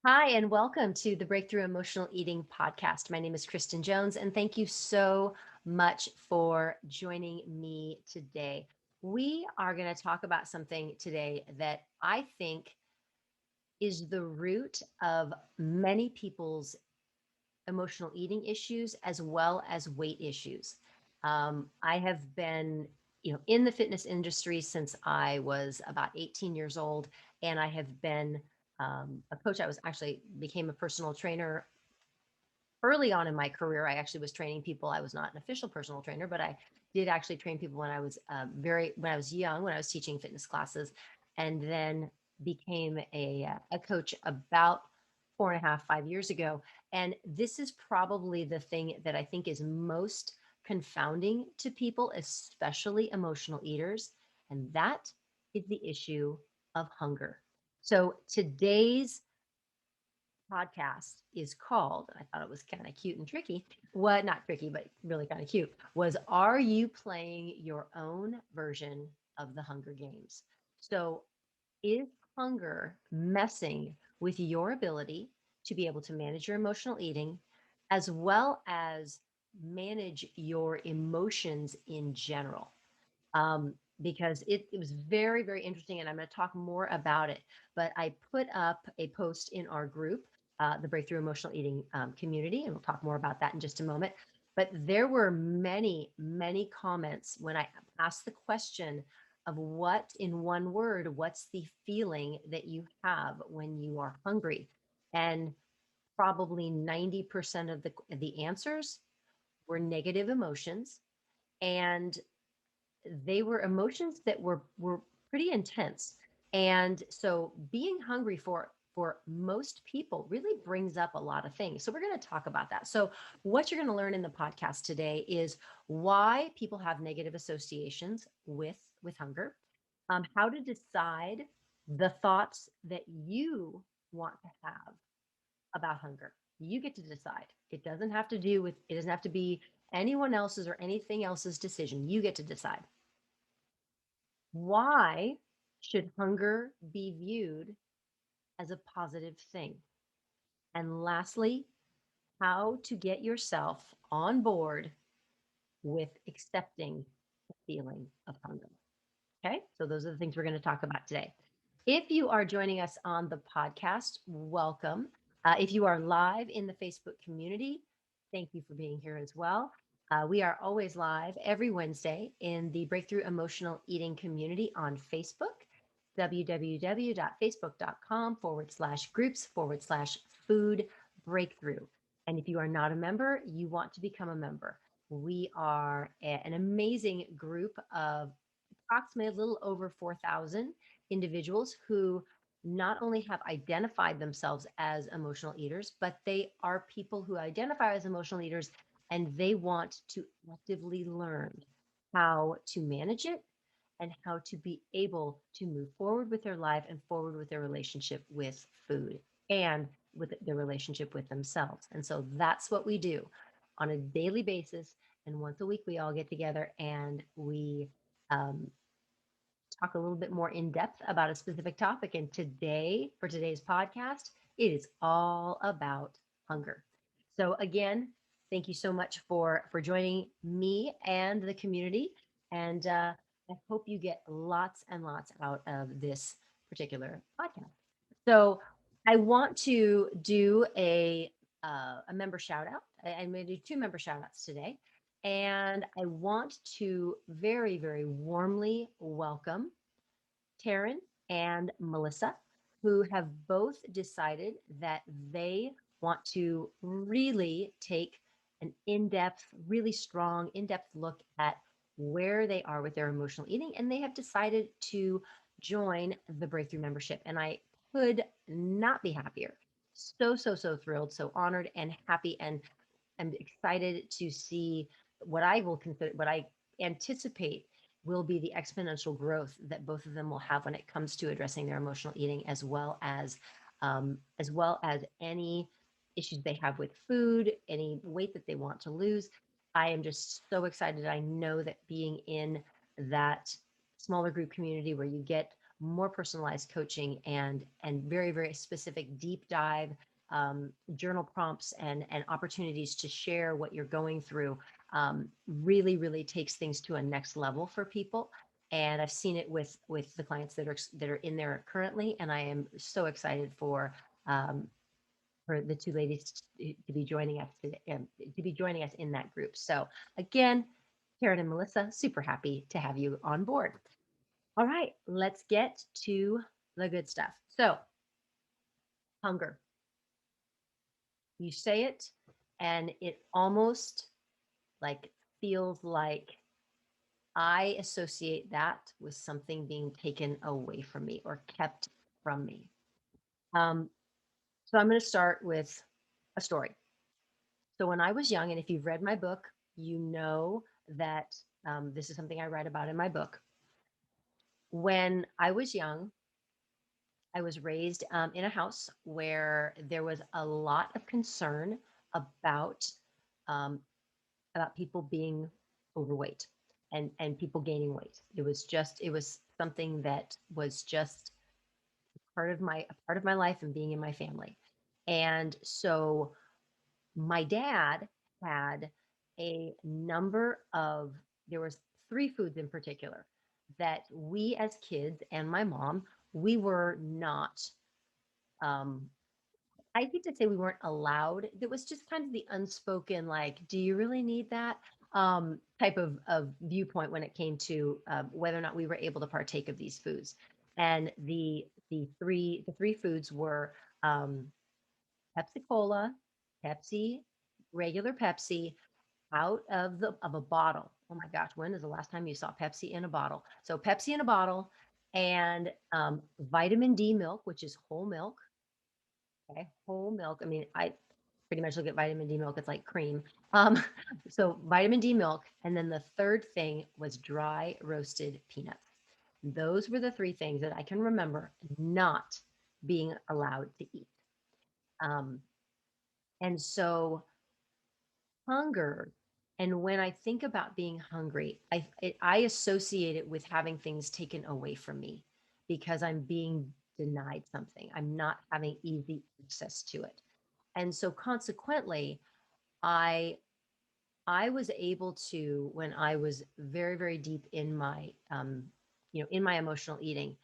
Hi, and welcome to the Breakthrough Emotional Eating podcast. My name is Kristen Jones, and thank you so much for joining me today. We are going to talk about something today that I think is the root of many people's emotional eating issues as well as weight issues. I have been, in the fitness industry since I was about 18 years old, and I have been a coach. I was actually became a personal trainer early on in my career. I actually was training people. I was not an official personal trainer, but I did actually train people when I was when I was young, when I was teaching fitness classes, and then became a coach about 4.5, 5 years ago. And this is probably the thing that I think is most confounding to people, especially emotional eaters, and that is the issue of hunger. So today's podcast is called, I thought it was kind of cute and tricky. What, not tricky, but really kind of cute, was Are You Playing Your Own Version of the Hunger Games? So, is hunger messing with your ability to be able to manage your emotional eating as well as manage your emotions in general? Because it was very, very interesting. And I'm going to talk more about it. But I put up a post in our group, the Breakthrough Emotional Eating community, and we'll talk more about that in just a moment. But there were many, many comments when I asked the question of what, in one word, what's the feeling that you have when you are hungry? And probably 90% of the answers were negative emotions. And they were emotions that were pretty intense. And so being hungry for most people really brings up a lot of things. So we're going to talk about that. So what you're going to learn in the podcast today is why people have negative associations with hunger, how to decide the thoughts that you want to have about hunger. You get to decide. It doesn't have to be anyone else's or anything else's decision. You get to decide. Why should hunger be viewed as a positive thing? And lastly, how to get yourself on board with accepting the feeling of hunger. Okay, so those are the things we're going to talk about today. If you are joining us on the podcast, welcome. If you are live in the Facebook community, thank you for being here as well. We are always live every Wednesday in the Breakthrough Emotional Eating community on Facebook, www.facebook.com/groups/food breakthrough. And if you are not a member, you want to become a member. We are an amazing group of approximately a little over 4,000 individuals who not only have identified themselves as emotional eaters, but they are people who identify as emotional eaters and they want to actively learn how to manage it and how to be able to move forward with their life and forward with their relationship with food and with their relationship with themselves. And so that's what we do on a daily basis. And once a week, we all get together and we um, talk a little bit more in depth about a specific topic. And today, for today's podcast, it is all about hunger. So again, thank you so much for joining me and the community. And I hope you get lots and lots out of this particular podcast. So I want to do a member shout out. I'm going to do two member shout outs today. And I want to very, very warmly welcome Taryn and Melissa, who have both decided that they want to really take an in depth, really strong, in depth look at where they are with their emotional eating. And they have decided to join the Breakthrough membership. And I could not be happier. So, so, so thrilled, so honored and happy. And I'm excited to see what I anticipate will be the exponential growth that both of them will have when it comes to addressing their emotional eating, as well as any issues they have with food, any weight that they want to lose. I am just so excited. I know that being in that smaller group community where you get more personalized coaching and very, very specific deep dive journal prompts and opportunities to share what you're going through really, really takes things to a next level for people. And I've seen it with the clients that are in there currently, and I am so excited um, for the two ladies to be joining us today, to be joining us in that group. So again, Karen and Melissa, super happy to have you on board. All right, let's get to the good stuff. So, hunger. You say it, and it almost like feels like I associate that with something being taken away from me or kept from me. Um, so I'm going to start with a story. So when I was young, and if you've read my book, you know that this is something I write about in my book. When I was young, I was raised in a house where there was a lot of concern about um, about people being overweight and people gaining weight. It was something that was just a part of my life and being in my family. And so my dad had a number of there was three foods in particular that we as kids and my mom we were not um I hate to say we weren't allowed. It was just kind of the unspoken, like, do you really need that? Type of viewpoint when it came to whether or not we were able to partake of these foods. And the three foods were um, Pepsi Cola, Pepsi, regular Pepsi, out of a bottle. Oh my gosh, when is the last time you saw Pepsi in a bottle? So Pepsi in a bottle and vitamin D milk, which is whole milk. Okay, whole milk. I mean, I pretty much look at vitamin D milk. It's like cream. Um, so vitamin D milk, and then the third thing was dry roasted peanuts. Those were the three things that I can remember not being allowed to eat. Um, and so hunger, and when I think about being hungry, I associate it with having things taken away from me because I'm being denied something. I'm not having easy access to it. And so consequently, I I was able to when I was very, very deep in my in my emotional eating,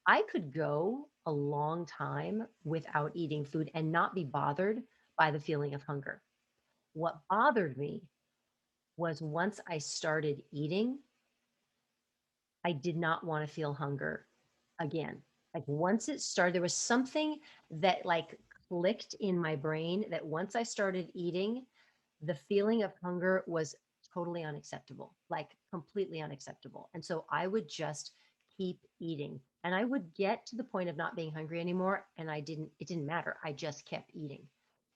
I could go a long time without eating food and not be bothered by the feeling of hunger. What bothered me was once I started eating, I did not want to feel hunger again. Like once it started, there was something that like clicked in my brain that once I started eating, the feeling of hunger was totally unacceptable, like completely unacceptable. And so I would just keep eating. And I would get to the point of not being hungry anymore. And it didn't matter. I just kept eating.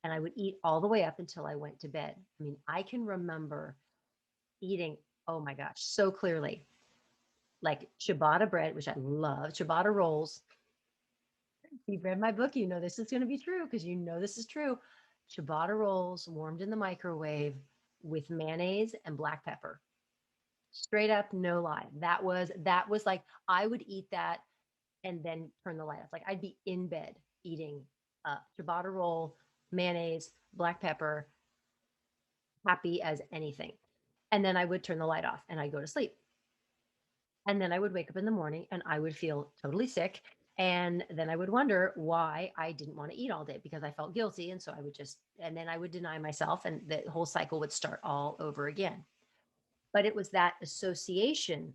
And I would eat all the way up until I went to bed. I mean, I can remember eating, oh my gosh, so clearly, like ciabatta bread, which I love, ciabatta rolls. If you've read my book, you know this is going to be true because you know this is true. Ciabatta rolls warmed in the microwave with mayonnaise and black pepper. Straight up, no lie. That was like I would eat that and then turn the light off. Like I'd be in bed eating ciabatta roll, mayonnaise, black pepper, happy as anything. And then I would turn the light off and I'd go to sleep. And then I would wake up in the morning and I would feel totally sick. And then I would wonder why I didn't want to eat all day because I felt guilty. And so I would and then I would deny myself, and the whole cycle would start all over again. But it was that association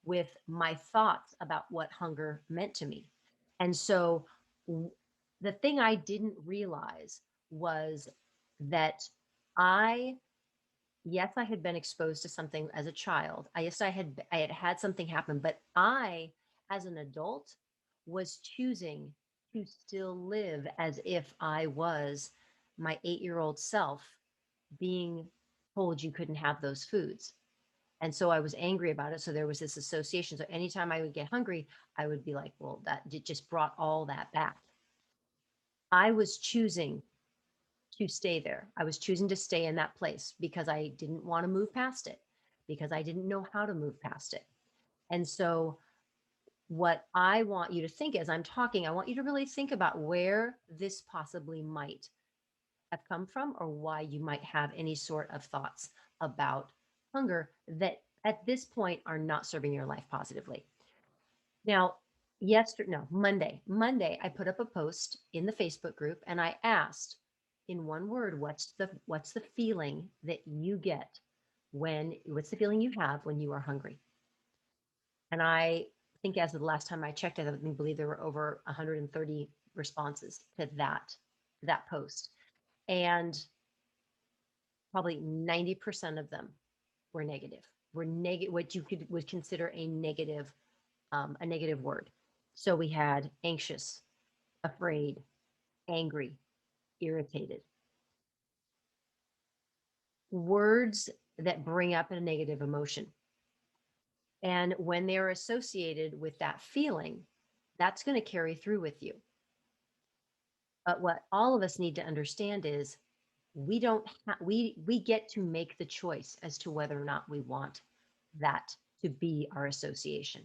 with my thoughts about what hunger meant to me. And so the thing I didn't realize was that I yes, I had been exposed to something as a child. I had had something happen, but I, as an adult, was choosing to still live as if I was my 8-year-old self being told you couldn't have those foods. And so I was angry about it. So there was this association. So anytime I would get hungry, I would be like, well, that it just brought all that back. I was choosing to stay there. I was choosing to stay in that place because I didn't want to move past it, because I didn't know how to move past it. And so what I want you to think as I'm talking, I want you to really think about where this possibly might have come from, or why you might have any sort of thoughts about hunger that at this point are not serving your life positively. Now, Monday, I put up a post in the Facebook group and I asked, in one word, what's the feeling that you get what's the feeling you have when you are hungry? And I think as of the last time I checked, I believe there were over 130 responses to that post. And probably 90% of them were negative. Were negative, what you would consider a negative word. So we had anxious, afraid, angry, irritated. Words that bring up a negative emotion. And when they're associated with that feeling, that's going to carry through with you. But what all of us need to understand is we get to make the choice as to whether or not we want that to be our association.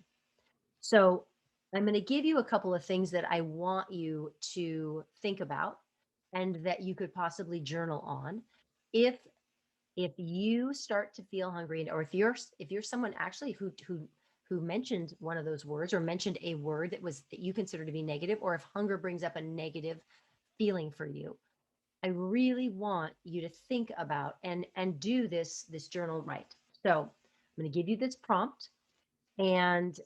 So I'm going to give you a couple of things that I want you to think about and that you could possibly journal on. If you start to feel hungry, or if you're someone actually who mentioned one of those words, or mentioned a word that you consider to be negative, or if hunger brings up a negative feeling for you, I really want you to think about and do this journal right. So I'm going to give you this prompt, and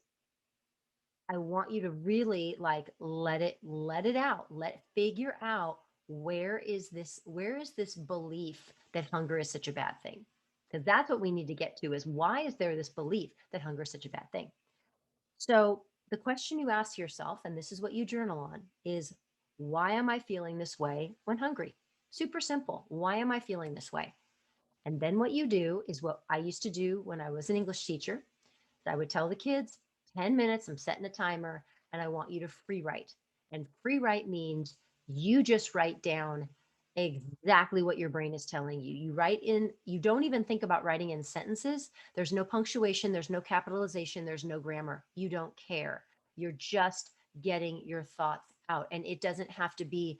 I want you to really like let it out. Figure out where is this belief that hunger is such a bad thing? Because that's what we need to get to, is why is there this belief that hunger is such a bad thing? So the question you ask yourself, and this is what you journal on, is why am I feeling this way when hungry? Super simple. Why am I feeling this way? And then what you do is what I used to do when I was an English teacher. I would tell the kids 10 minutes, I'm setting a timer, and I want you to free write. And free write means you just write down exactly what your brain is telling you. You don't even think about writing in sentences. There's no punctuation, there's no capitalization, there's no grammar. You don't care. You're just getting your thoughts out. And it doesn't have to be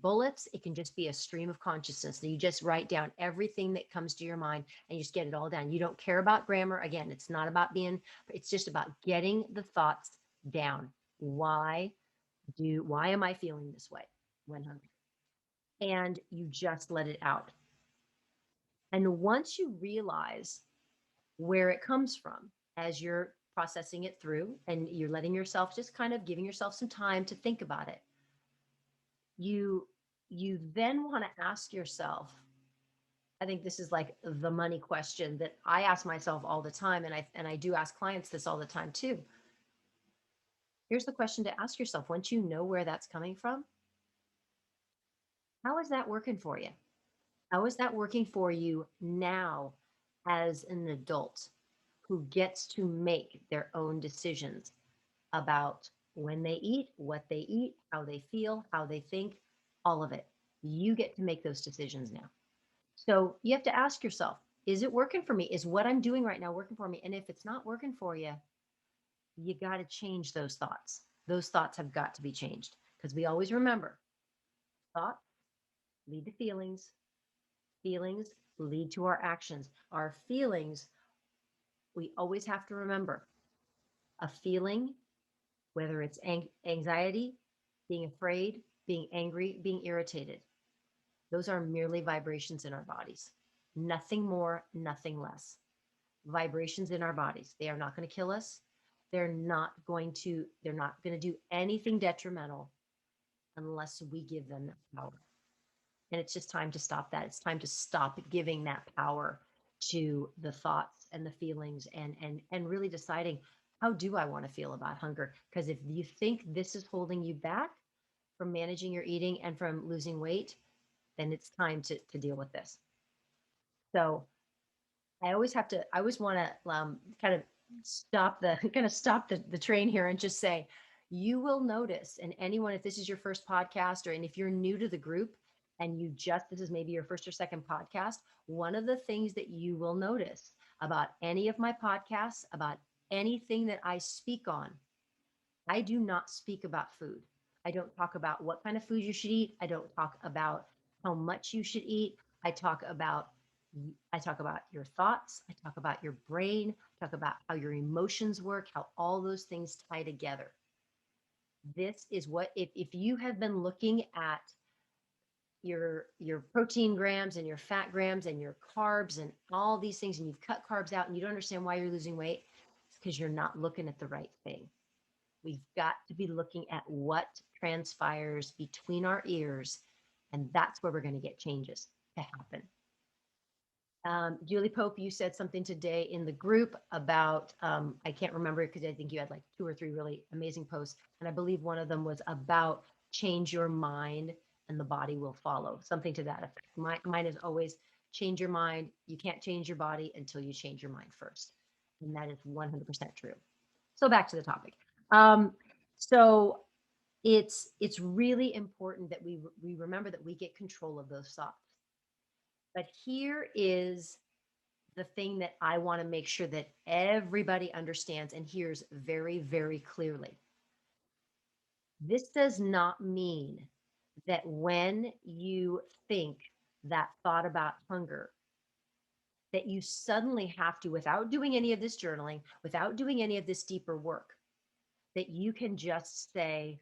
bullets. It can just be a stream of consciousness. You just write down everything that comes to your mind and you just get it all down. You don't care about grammar. Again, it's just about getting the thoughts down. Why am I feeling this way when hungry? And you just let it out. And once you realize where it comes from, as you're processing it through and you're letting yourself, just kind of giving yourself some time to think about it, you you then want to ask yourself, I think this is like the money question that I ask myself all the time, and I do ask clients this all the time too. Here's the question to ask yourself: once you know where that's coming from, how is that working for you? How is that working for you now as an adult who gets to make their own decisions about when they eat, what they eat, how they feel, how they think, all of it? You get to make those decisions now. So you have to ask yourself, is it working for me? Is what I'm doing right now working for me? And if it's not working for you, you got to change those thoughts. Those thoughts have got to be changed, because we always remember, thoughts lead to feelings, feelings lead to our actions. Our feelings, we always have to remember, a feeling, whether it's anxiety, being afraid, being angry, being irritated, those are merely vibrations in our bodies. Nothing more, nothing less. Vibrations in our bodies. They are not going to kill us. They're not going to do anything detrimental unless we give them that power. And it's just time to stop that. It's time to stop giving that power to the thoughts and the feelings, and really deciding, how do I want to feel about hunger? Because if you think this is holding you back from managing your eating and from losing weight, then it's time to deal with this. So I always want to kind of stop the train here and just say, you will notice, and anyone, if this is your first podcast, and if you're new to the group and this is maybe your first or second podcast, one of the things that you will notice about any of my podcasts, about anything that I speak on, I do not speak about food. I don't talk about what kind of food you should eat. I don't talk about how much you should eat. I talk about I talk about your thoughts. I talk about your brain. I talk about how your emotions work, how all those things tie together. This is what if you have been looking at your protein grams and your fat grams and your carbs and all these things and you've cut carbs out and you don't understand why you're losing weight, it's because you're not looking at the right thing. We've got to be looking at what transpires between our ears, and that's where we're going to get changes to happen. Julie Pope, you said something today in the group about, I can't remember it because I think you had like 2 or 3 really amazing posts. And I believe one of them was about change your mind and the body will follow, something to that effect. Mine is always change your mind. You can't change your body until you change your mind first. And that is 100% true. So back to the topic. Um, so it's really important that we remember that we get control of those thoughts. But here is the thing that I want to make sure that everybody understands and hears very, very clearly. This does not mean that when you think that thought about hunger, that you suddenly have to, without doing any of this journaling, without doing any of this deeper work, that you can just say,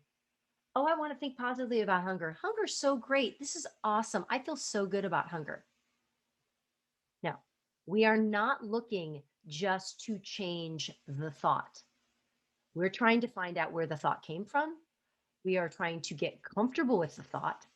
oh, I want to think positively about hunger. Hunger's so great. This is awesome. I feel so good about hunger. No, we are not looking just to change the thought. We're trying to find out where the thought came from. We are trying to get comfortable with the thought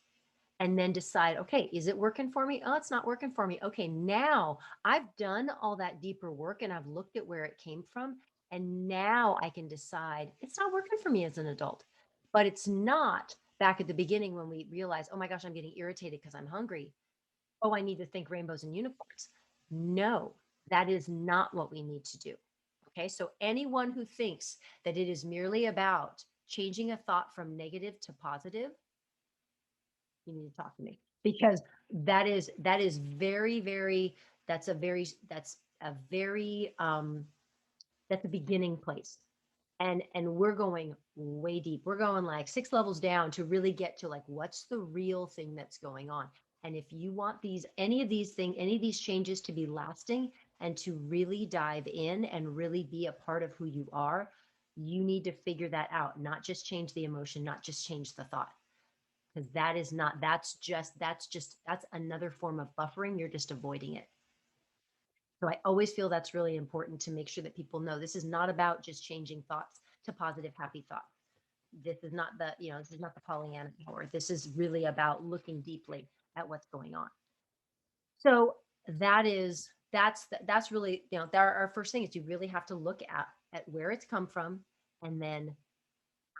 and then decide, okay, is it working for me? Oh, it's not working for me. Okay, now I've done all that deeper work and I've looked at where it came from. And now I can decide it's not working for me as an adult. But it's not back at the beginning when we realize, oh my gosh, I'm getting irritated because I'm hungry. Oh, I need to think rainbows and unicorns. No, that is not what we need to do. Okay, so anyone who thinks that it is merely about changing a thought from negative to positive, you need to talk to me because that is very, very, that's a very that's a beginning place. And we're going way deep. We're going like 6 levels down to really get to like what's the real thing that's going on. And if you want any of these changes to be lasting and to really dive in and really be a part of who you are, you need to figure that out, not just change the emotion, not just change the thought. Because that is not, that's another form of buffering. You're just avoiding it. So I always feel that's really important to make sure that people know this is not about just changing thoughts to positive, happy thoughts. This is not the Pollyanna hour. This is really about looking deeply at what's going on. So that's really, our first thing is you really have to look at where it's come from and then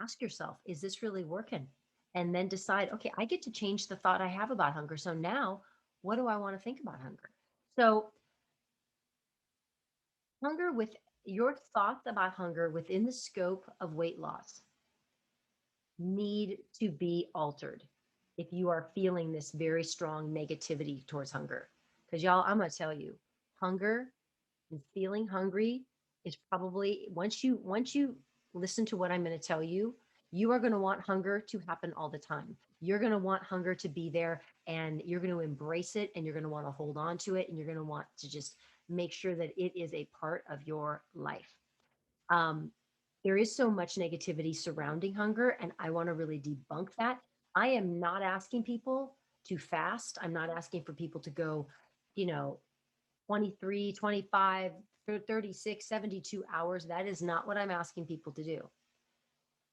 ask yourself, is this really working? And then decide, okay, I get to change the thought I have about hunger. So now what do I want to think about hunger? So hunger with your thoughts about hunger within the scope of weight loss need to be altered if you are feeling this very strong negativity towards hunger. Because y'all, I'm going to tell you, hunger and feeling hungry is probably once you listen to what I'm going to tell you, you are going to want hunger to happen all the time. You're going to want hunger to be there and you're going to embrace it and you're going to want to hold on to it and you're going to want to just make sure that it is a part of your life. Um, there is so much negativity surrounding hunger, and I want to really debunk that. I am not asking people to fast. I'm not asking for people to go, you know, 23, 25, 36, 72 hours. That is not what I'm asking people to do.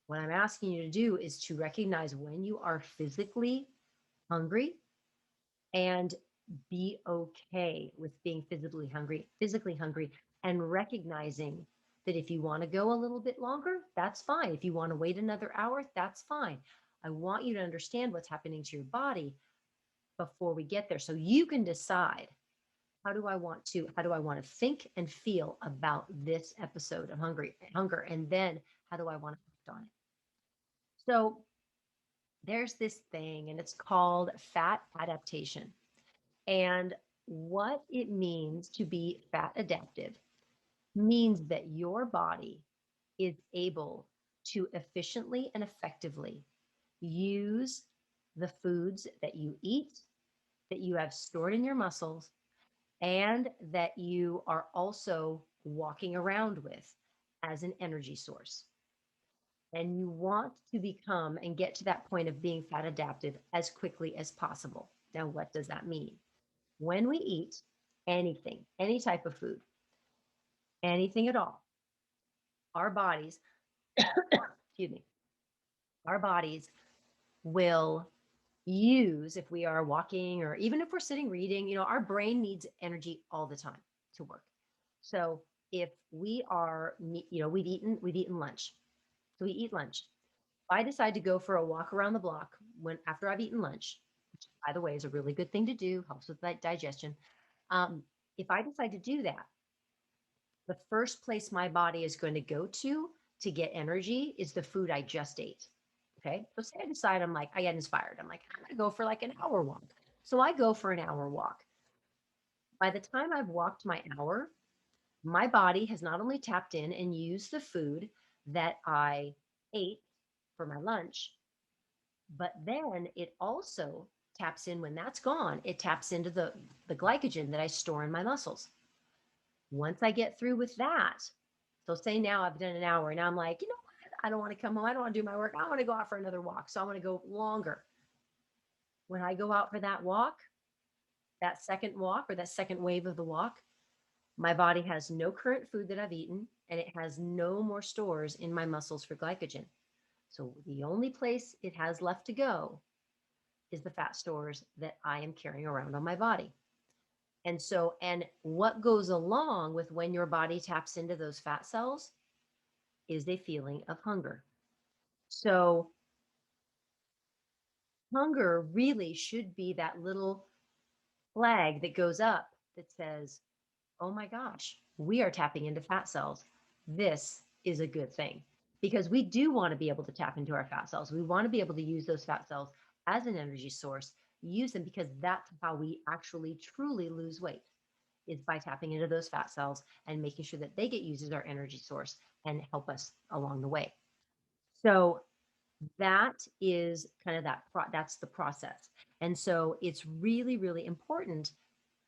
What I'm asking you to do is to recognize when you are physically hungry and be okay with being physically hungry, and recognizing that if you want to go a little bit longer, that's fine. If you want to wait another hour, that's fine. I want you to understand what's happening to your body before we get there so you can decide how do I want to think and feel about this episode of hunger, and then how do I want to act on it. So there's this thing and it's called fat adaptation. And what it means to be fat adaptive means that your body is able to efficiently and effectively use the foods that you eat, that you have stored in your muscles, and that you are also walking around with as an energy source. And you want to become and get to that point of being fat adaptive as quickly as possible. Now, what does that mean? When we eat anything, any type of food, anything at all, our bodies, excuse me, our bodies will use, if we are walking or even if we're sitting reading, our brain needs energy all the time to work. So if we are, we've eaten lunch. So we eat lunch. If I decide to go for a walk around the block when after I've eaten lunch, which by the way is a really good thing to do, helps with that digestion. Um, if I decide to do that, the first place my body is going to go to get energy is the food I just ate. Okay. So say I decide I get inspired. I'm like, I'm going to go for like an hour walk. So I go for an hour walk. By the time I've walked my hour, my body has not only tapped in and used the food that I ate for my lunch, but then it also taps in when that's gone, it taps into the glycogen that I store in my muscles. Once I get through with that, so say now I've done an hour and I'm like, what? I don't want to come home. I don't want to do my work. I want to go out for another walk. So I want to go longer. When I go out for that walk, that second walk or that second wave of the walk, my body has no current food that I've eaten and it has no more stores in my muscles for glycogen. So the only place it has left to go is the fat stores that I am carrying around on my body. And what goes along with when your body taps into those fat cells is a feeling of hunger. So hunger really should be that little flag that goes up that says, oh my gosh, we are tapping into fat cells. This is a good thing because we do want to be able to tap into our fat cells. We want to be able to use those fat cells as an energy source, use them because that's how we actually truly lose weight is by tapping into those fat cells and making sure that they get used as our energy source and help us along the way. So that is kind of that's the process. And so it's really, really important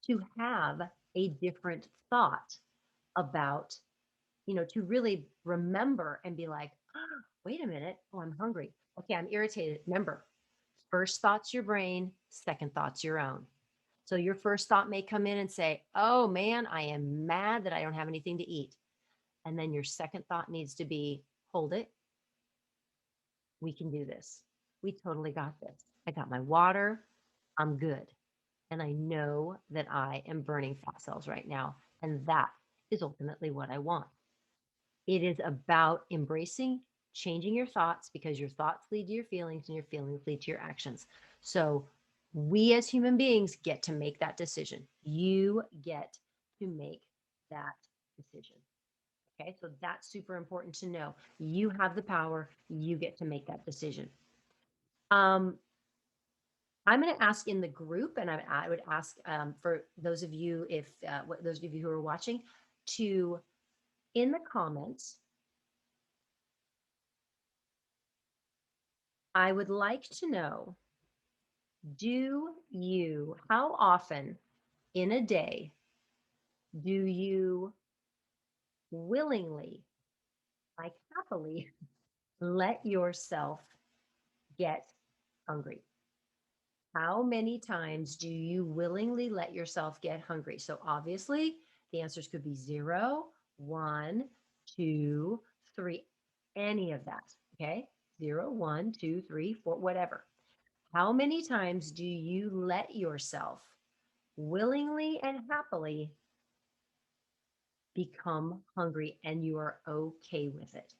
to have a different thought about, to really remember and be like, oh, wait a minute. Oh, I'm hungry. Okay, I'm irritated. Remember, first thought's your brain, second thought's your own. So your first thought may come in and say, oh man, I am mad that I don't have anything to eat. And then your second thought needs to be, hold it. We can do this. We totally got this. I got my water. I'm good. And I know that I am burning fat cells right now. And that is ultimately what I want. It is about embracing, changing your thoughts because your thoughts lead to your feelings and your feelings lead to your actions. So we as human beings get to make that decision. You get to make that decision. Okay, so that's super important to know. You have the power, you get to make that decision. Um, I'm going to ask in the group, and I would ask for those of you, if those of you who are watching, to in the comments, I would like to know, how often in a day do you willingly, like happily, let yourself get hungry? How many times do you willingly let yourself get hungry? So obviously the answers could be 0, 1, 2, 3, any of that. Okay. 0, 1, 2, 3, 4, whatever. How many times do you let yourself willingly and happily become hungry and you are okay with it?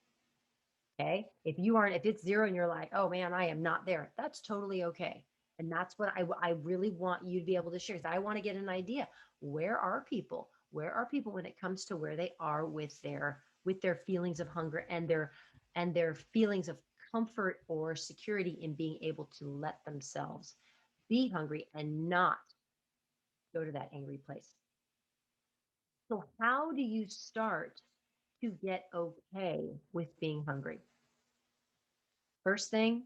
Okay. If it's 0 and you're like, oh man, I am not there, that's totally okay. And that's what I really want you to be able to share. I want to get an idea. Where are people? Where are people when it comes to where they are with their feelings of hunger and their feelings of comfort or security in being able to let themselves be hungry and not go to that angry place. So how do you start to get okay with being hungry? First thing,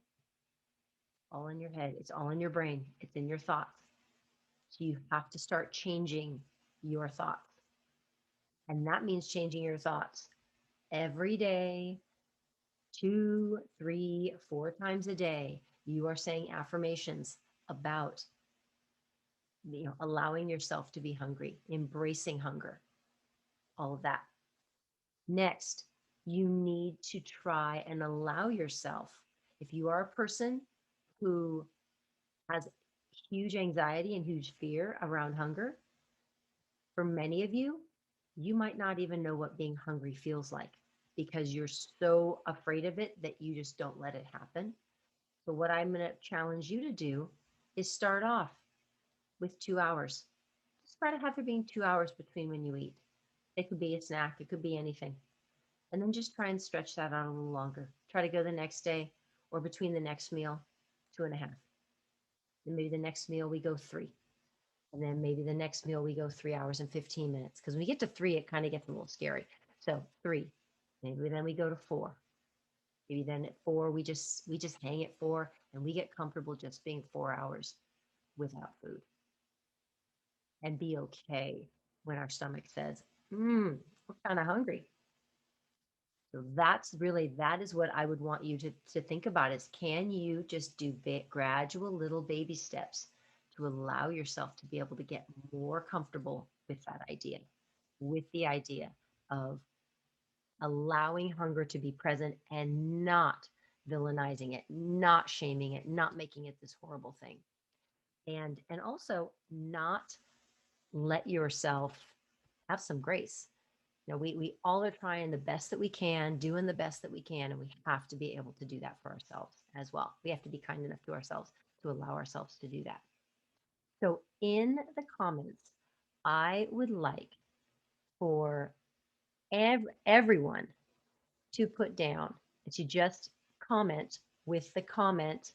all in your head. It's all in your brain. It's in your thoughts. So you have to start changing your thoughts. And that means changing your thoughts every day, two, three, four times a day. You are saying affirmations about allowing yourself to be hungry, embracing hunger, all of that. Next, you need to try and allow yourself, if you are a person who has huge anxiety and huge fear around hunger, for many of you, you might not even know what being hungry feels like because you're so afraid of it that you just don't let it happen. So, what I'm going to challenge you to do is start off with 2 hours. Just try to have there being 2 hours between when you eat. It could be a snack, it could be anything. And then just try and stretch that out a little longer. Try to go the next day or between the next meal, 2.5. And maybe the next meal we go 3. And then maybe the next meal we go 3 hours and 15 minutes. Because when we get to 3, it kind of gets a little scary. So 3. Maybe then we go to 4. Maybe then at 4 we just hang at 4 and we get comfortable just being 4 hours without food and be okay when our stomach says, we're kind of hungry. So that is what I would want you to think about is can you just do gradual little baby steps to allow yourself to be able to get more comfortable with that idea, with the idea of allowing hunger to be present and not villainizing it, not shaming it, not making it this horrible thing. And also not let yourself have some grace. We all are trying the best that we can, doing the best that we can, and we have to be able to do that for ourselves as well. We have to be kind enough to ourselves to allow ourselves to do that. So, in the comments, I would like for everyone to put down, to just comment with the comment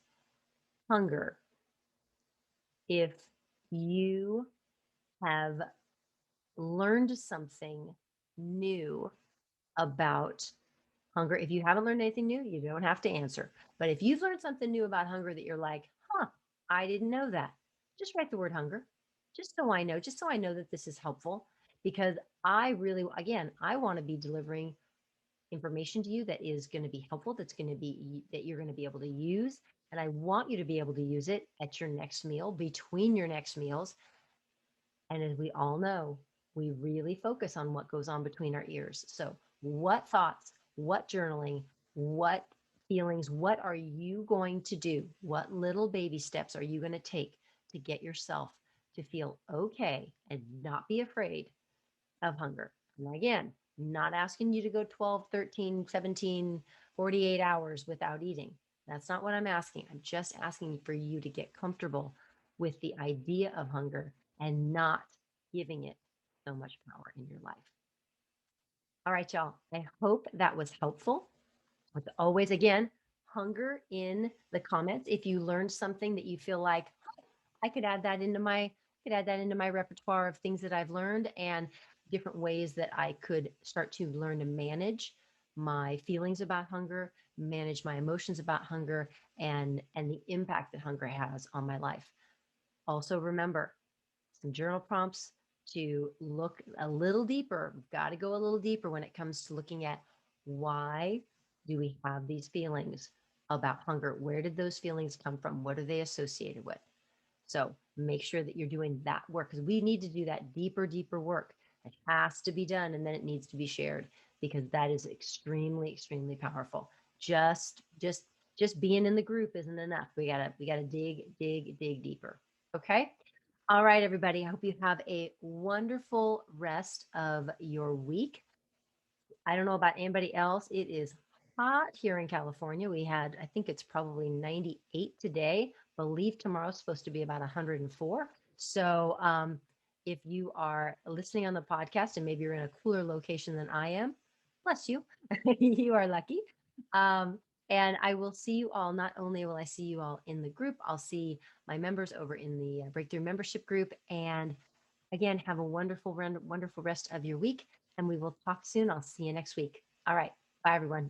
hunger if you have learned something new about hunger. If you haven't learned anything new, you don't have to answer. But if you've learned something new about hunger that you're like, I didn't know that, just write the word hunger, just so I know that this is helpful. Because I really, again, I want to be delivering information to you that is going to be helpful, that you're going to be able to use. And I want you to be able to use it at your next meal, between your next meals. And as we all know, we really focus on what goes on between our ears. So, what thoughts, what journaling, what feelings, what are you going to do? What little baby steps are you going to take to get yourself to feel okay and not be afraid of hunger? And again, not asking you to go 12, 13, 17, 48 hours without eating. That's not what I'm asking. I'm just asking for you to get comfortable with the idea of hunger and not giving it so much power in your life. All right, y'all. I hope that was helpful. As always, again, hunger in the comments. If you learned something that you feel like I could add that into my repertoire of things that I've learned and different ways that I could start to learn to manage my feelings about hunger, manage my emotions about hunger, and the impact that hunger has on my life. Also, remember some journal prompts to look a little deeper. We've got to go a little deeper when it comes to looking at why do we have these feelings about hunger? Where did those feelings come from? What are they associated with? So make sure that you're doing that work because we need to do that deeper work. It has to be done and then it needs to be shared because that is extremely powerful. Just being in the group isn't enough. We gotta dig deeper. Okay. All right, everybody. I hope you have a wonderful rest of your week. I don't know about anybody else. It is hot here in California. I think it's probably 98 today. Believe tomorrow's supposed to be about 104. So if you are listening on the podcast and maybe you're in a cooler location than I am, bless you. You are lucky. And I will see you all. Not only will I see you all in the group, I'll see my members over in the Breakthrough membership group. And again, have a wonderful rest of your week and we will talk soon. I'll see you next week. All right. Bye, everyone.